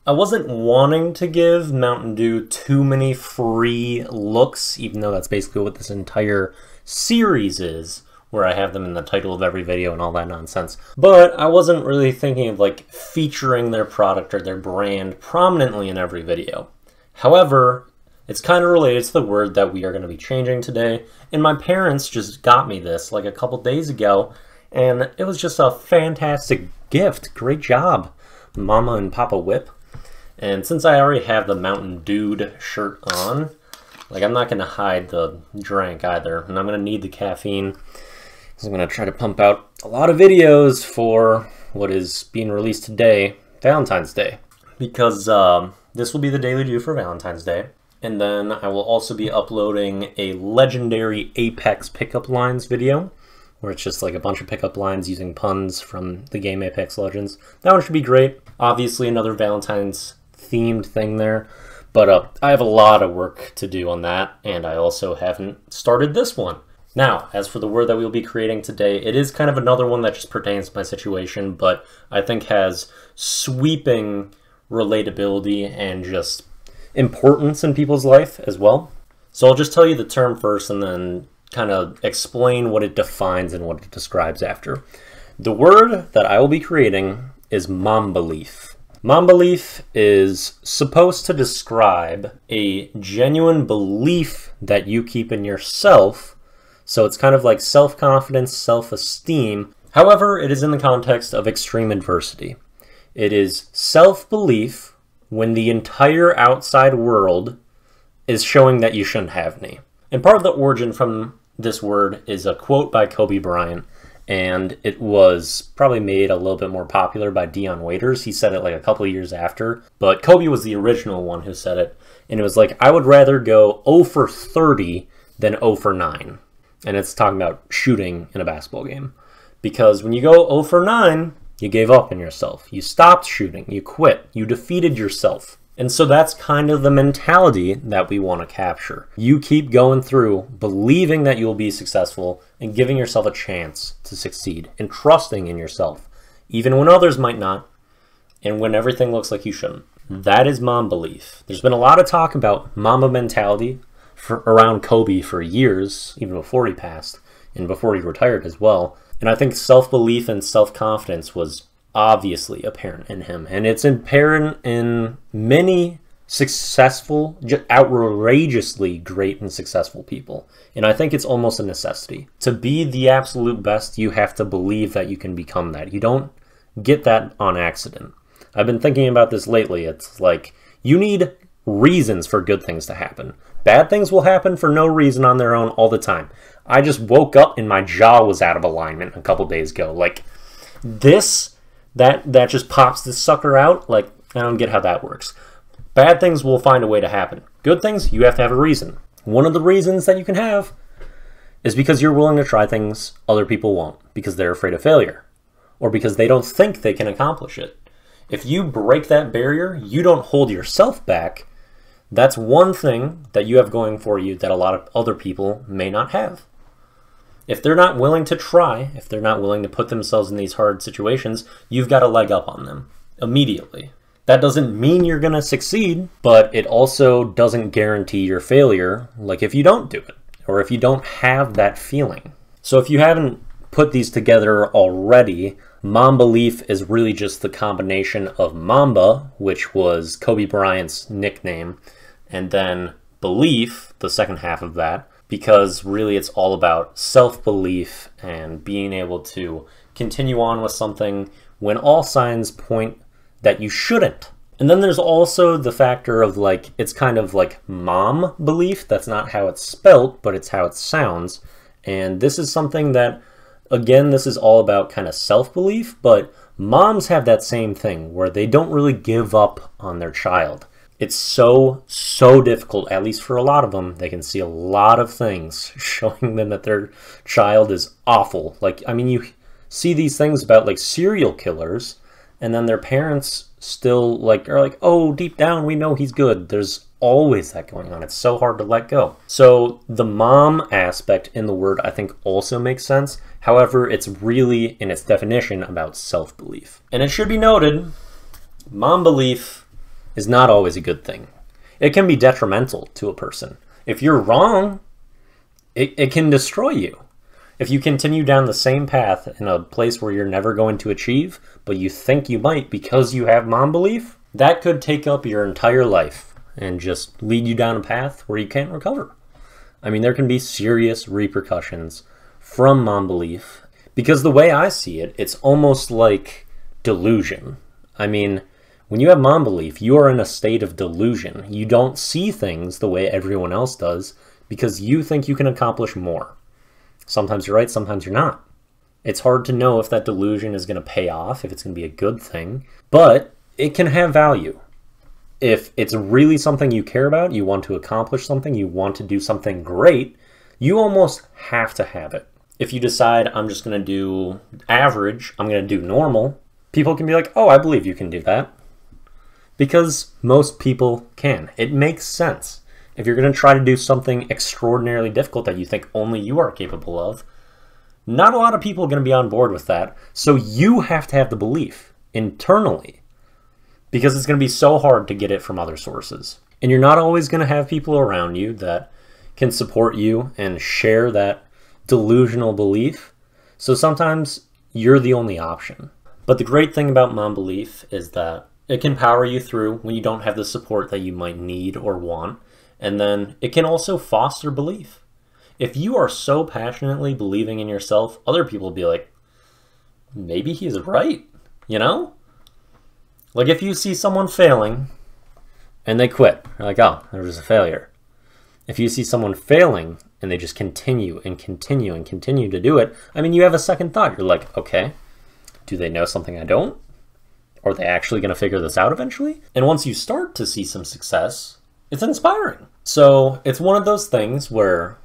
I wasn't wanting to give Mountain Dew too many free looks, even though that's basically what this entire series is, where I have them in the title of every video and all that nonsense. But I wasn't really thinking of like featuring their product or their brand prominently in every video. However, it's kind of related to the word that we are going to be changing today, and my parents just got me this like a couple days ago, and it was just a fantastic gift. Great job, Mama and Papa Whip. And since I already have the Mountain Dew shirt on, like, I'm not going to hide the drink either, and I'm going to need the caffeine, because I'm going to try to pump out a lot of videos for what is being released today, Valentine's Day, because this will be the Daily Dew for Valentine's Day. And then I will also be uploading a legendary Apex pickup lines video, where it's just like a bunch of pickup lines using puns from the game Apex Legends. That one should be great. Obviously another Valentine's themed thing there, but I have a lot of work to do on that, and I also haven't started this one. Now, as for the word that we'll be creating today, it is kind of another one that just pertains to my situation, but I think has sweeping relatability and just importance in people's life as well. So I'll just tell you the term first and then kind of explain what it defines and what it describes after. The word that I will be creating is Mambalief. Mambalief is supposed to describe a genuine belief that you keep in yourself. So it's kind of like self-confidence, self-esteem. However, it is in the context of extreme adversity. It is self-belief when the entire outside world is showing that you shouldn't have any. And part of the origin from this word is a quote by Kobe Bryant, and it was probably made a little bit more popular by Dion Waiters. He said it like a couple of years after, but Kobe was the original one who said it, and it was like, I would rather go 0 for 30 than 0 for 9. And it's talking about shooting in a basketball game. Because when you go 0 for 9, you gave up on yourself. You stopped shooting. You quit. You defeated yourself. And so that's kind of the mentality that we want to capture. You keep going through, believing that you'll be successful and giving yourself a chance to succeed and trusting in yourself, even when others might not and when everything looks like you shouldn't. That is Mambalief. There's been a lot of talk about Mamba mentality around Kobe for years, even before he passed and before he retired as well. And I think self-belief and self-confidence was obviously apparent in him. And it's apparent in many successful, outrageously great and successful people. And I think it's almost a necessity. To be the absolute best, you have to believe that you can become that. You don't get that on accident. I've been thinking about this lately. It's like, you need reasons for good things to happen. Bad things will happen for no reason on their own all the time. I just woke up and my jaw was out of alignment a couple days ago. Like, that just pops this sucker out. Like, I don't get how that works. Bad things will find a way to happen. Good things, you have to have a reason. One of the reasons that you can have is because you're willing to try things other people won't, because they're afraid of failure, or because they don't think they can accomplish it. If you break that barrier, you don't hold yourself back. That's one thing that you have going for you that a lot of other people may not have. If they're not willing to try, if they're not willing to put themselves in these hard situations, you've got a leg up on them immediately. That doesn't mean you're going to succeed, but it also doesn't guarantee your failure, like if you don't do it, or if you don't have that feeling. So if you haven't put these together already, Mambalief is really just the combination of Mamba, which was Kobe Bryant's nickname, and then belief, the second half of that, because really it's all about self-belief and being able to continue on with something when all signs point that you shouldn't. And then there's also the factor of like, it's kind of like mom belief. That's not how it's spelt, but it's how it sounds. And this is something that, again, this is all about kind of self-belief, but moms have that same thing where they don't really give up on their child. It's so difficult, at least for a lot of them. They can see a lot of things showing them that their child is awful. Like, I mean, you see these things about like serial killers, and then their parents still like are like, oh, deep down we know he's good. There's always that going on. It's so hard to let go. So the mom aspect in the word I think also makes sense. However, it's really in its definition about self-belief. And it should be noted, Mambalief is not always a good thing. It can be detrimental to a person. If you're wrong, it can destroy you. If you continue down the same path in a place where you're never going to achieve, but you think you might because you have Mambalief, that could take up your entire life and just lead you down a path where you can't recover. I mean, there can be serious repercussions from Mambalief, because the way I see it, it's almost like delusion. I mean, when you have Mambalief, you are in a state of delusion. You don't see things the way everyone else does because you think you can accomplish more. Sometimes you're right, sometimes you're not. It's hard to know if that delusion is going to pay off, if it's going to be a good thing, but it can have value. If it's really something you care about, you want to accomplish something, you want to do something great, you almost have to have it. If you decide, I'm just going to do average, I'm going to do normal, people can be like, oh, I believe you can do that. Because most people can. It makes sense. If you're going to try to do something extraordinarily difficult that you think only you are capable of, not a lot of people are going to be on board with that. So you have to have the belief internally, because it's going to be so hard to get it from other sources. And you're not always going to have people around you that can support you and share that delusional belief. So sometimes you're the only option. But the great thing about Mambalief is that it can power you through when you don't have the support that you might need or want. And then it can also foster belief. If you are so passionately believing in yourself, other people will be like, maybe he's right, you know? Like if you see someone failing and they quit, you're like, oh, there was a failure. If you see someone failing and they just continue and continue and continue to do it, I mean, you have a second thought. You're like, okay, do they know something I don't? Are they actually going to figure this out eventually? And once you start to see some success, it's inspiring. So it's one of those things where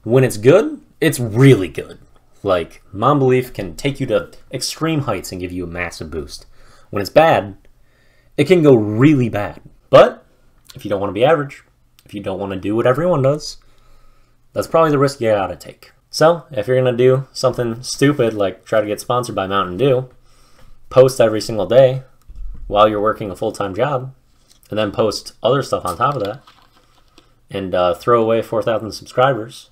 when it's good, it's really good. Like Mambalief can take you to extreme heights and give you a massive boost. When it's bad, it can go really bad. But if you don't want to be average, if you don't want to do what everyone does, that's probably the risk you gotta take. So if you're gonna do something stupid like try to get sponsored by Mountain Dew, post every single day while you're working a full-time job, and then post other stuff on top of that, and throw away 4,000 subscribers,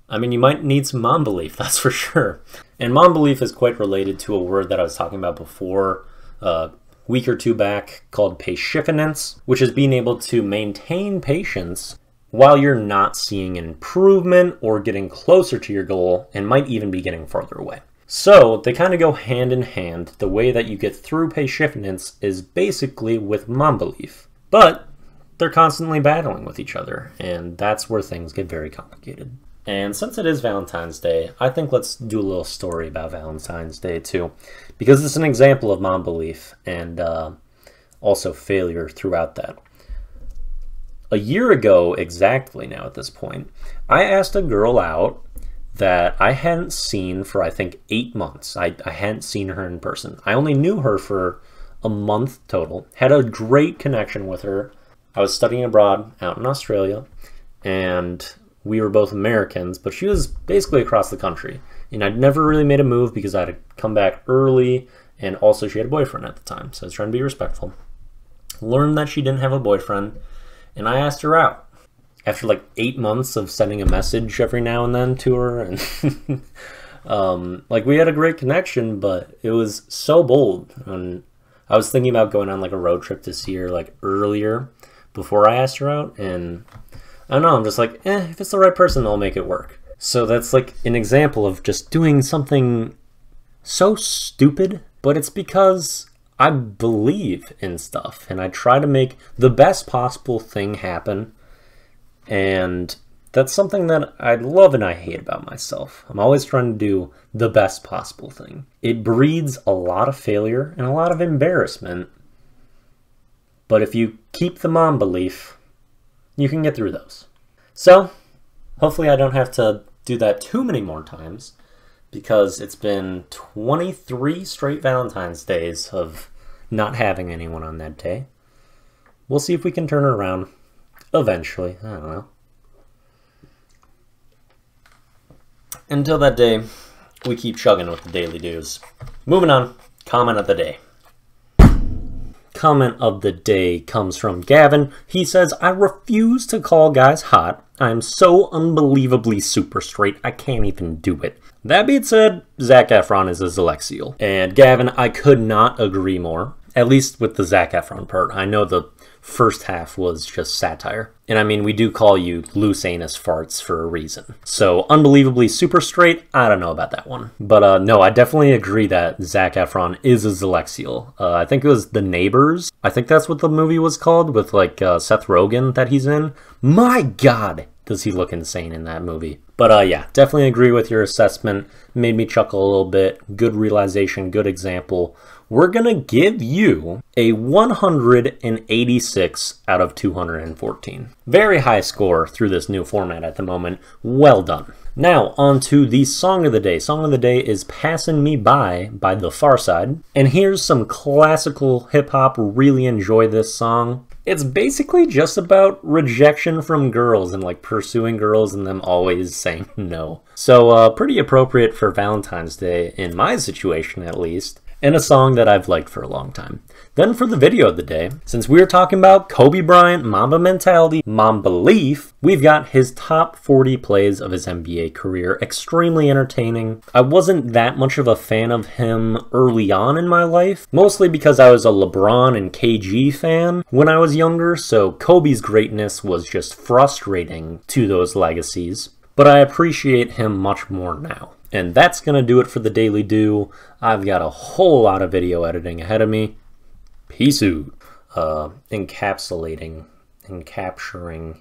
I mean, you might need some Mambalief, that's for sure. And Mambalief is quite related to a word that I was talking about before, a week or two back, called patience, which is being able to maintain patience while you're not seeing an improvement or getting closer to your goal and might even be getting farther away. So they kind of go hand in hand. The way that you get through patience is basically with Mambalief, but they're constantly battling with each other, and that's where things get very complicated. And since it is Valentine's Day, I think let's do a little story about Valentine's Day too, because it's an example of Mambalief and also failure throughout that. A year ago exactly now at this point, I asked a girl out that I hadn't seen for I think 8 months. I hadn't seen her in person. I only knew her for a month total, had a great connection with her. I was studying abroad out in Australia, and we were both Americans, but she was basically across the country. And I'd never really made a move because I had to come back early, and also she had a boyfriend at the time, so I was trying to be respectful. Learned that she didn't have a boyfriend, and I asked her out. After like 8 months of sending a message every now and then to her, and like we had a great connection, but it was so bold. And I was thinking about going on like a road trip to see her like earlier before I asked her out, and I don't know, I'm just like, if it's the right person, they'll make it work. So that's like an example of just doing something so stupid, but it's because I believe in stuff and I try to make the best possible thing happen. And that's something that I love and I hate about myself. I'm always trying to do the best possible thing. It breeds a lot of failure and a lot of embarrassment. But if you keep the Mambalief, you can get through those. So, hopefully I don't have to do that too many more times, because it's been 23 straight Valentine's Days of not having anyone on that day. We'll see if we can turn it around eventually. I don't know. Until that day, we keep chugging with the daily dues. Moving on, comment of the day. comment of the day comes from Gavin. He says, I refuse to call guys hot. I'm so unbelievably super straight, I can't even do it. That being said, Zac Efron is a Zalexiel. And Gavin, I could not agree more. At least with the Zac Efron part. I know the first half was just satire. And I mean, we do call you loose anus farts for a reason. So, unbelievably super straight, I don't know about that one. But no, I definitely agree that Zac Efron is a Zalexiel. I think it was The Neighbors. I think that's what the movie was called, with like Seth Rogen that he's in. My God, does he look insane in that movie. But yeah, definitely agree with your assessment. Made me chuckle a little bit. Good realization, good example. We're going to give you a 186 out of 214. Very high score through this new format at the moment. Well done. Now, on to the song of the day. Song of the day is Passin' Me By The Pharcyde. And here's some classical hip-hop. Really enjoy this song. It's basically just about rejection from girls and like pursuing girls and them always saying no. So pretty appropriate for Valentine's Day, in my situation at least. And a song that I've liked for a long time. Then for the video of the day, since we're talking about Kobe Bryant, Mamba mentality, Mambalief, we've got his top 40 plays of his NBA career. Extremely entertaining. I wasn't that much of a fan of him early on in my life, mostly because I was a LeBron and KG fan when I was younger, so Kobe's greatness was just frustrating to those legacies. But I appreciate him much more now. And that's going to do it for the Daily Do. I've got a whole lot of video editing ahead of me. Peace out. Encapsulating and capturing